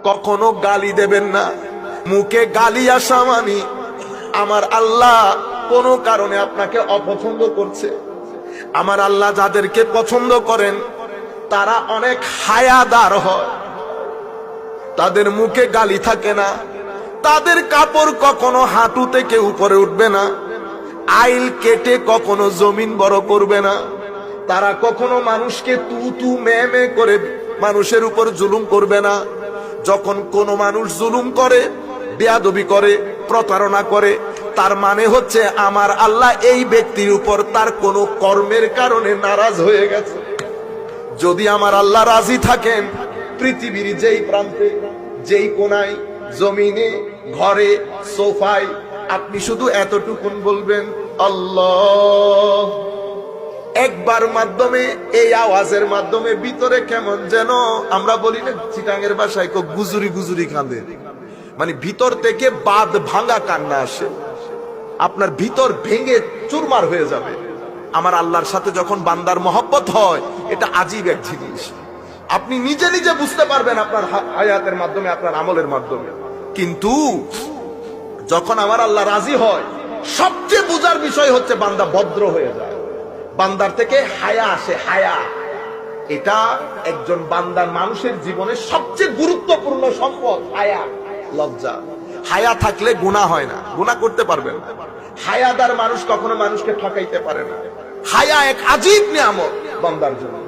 কখনো গালি দেবেন না। মুখে গালি আসা মানে আমার আল্লাহ কোনো কারণে আপনাকে অপছন্দ করছে। আমার আল্লাহ যাদেরকে পছন্দ করেন তারা অনেক হায়াদার হয়, তাদের মুখে গালি থাকে না, তাদের কাপড় কখনো হাঁটু থেকে উপরে উঠবে না, আইল কেটে কখনো জমিন বড় করবে না, তারা কখনো মানুষকে তু তু মে মে করে মানুষের উপর জুলুম করবে না। যখন কোনো মানুষ জুলুম করে, বেয়াদবি করে, প্রতারণা করে, তার মানে হচ্ছে আমার আল্লাহ এই ব্যক্তির উপর তার কোনো কর্মের কারণে নারাজ হয়ে গেছে। যদি আমার আল্লাহ রাজি থাকেন, পৃথিবীর যেই প্রান্তে, যেই কোনায়, জমিনে, ঘরে, সোফায়, আপনি শুধু এতটুকুন বলবেন আল্লাহ। একবার মাধ্যমে, এই আওয়াজের মাধ্যমে ভিতরে কেমন যেন আমরা বলি না চিটাঙের ভাষায় গুজুরি গুজুরি কাঁদে, মানে ভিতর থেকে বাঁধ ভাঙা কান্না আসে, আপনার ভিতর ভেঙে চুরমার হয়ে যাবে। আমার আল্লাহর সাথে যখন বান্দার মহব্বত হয়, এটা আজীব এক জিনিস। আপনি নিজে নিজে বুঝতে পারবেন আপনার হায়াতের মাধ্যমে, আপনার আমলের মাধ্যমে। কিন্তু যখন আমার আল্লাহ রাজি হয়, সবচেয়ে বুঝার বিষয় হচ্ছে বান্দা ভদ্র হয়ে যায়, বান্দার থেকে হায়া আসে। হায়া এটা একজন বান্দার মানুষের জীবনে সবচেয়ে গুরুত্বপূর্ণ সম্পদ। হায়া, লজ্জা। হায়া থাকলে গুনাহ হয় না, গুনাহ করতে পারবেন না। হায়াদার মানুষ কখনো মানুষকে ঠকাইতে পারে না। হায়া এক আজীব নিয়ামত বান্দার জন্য।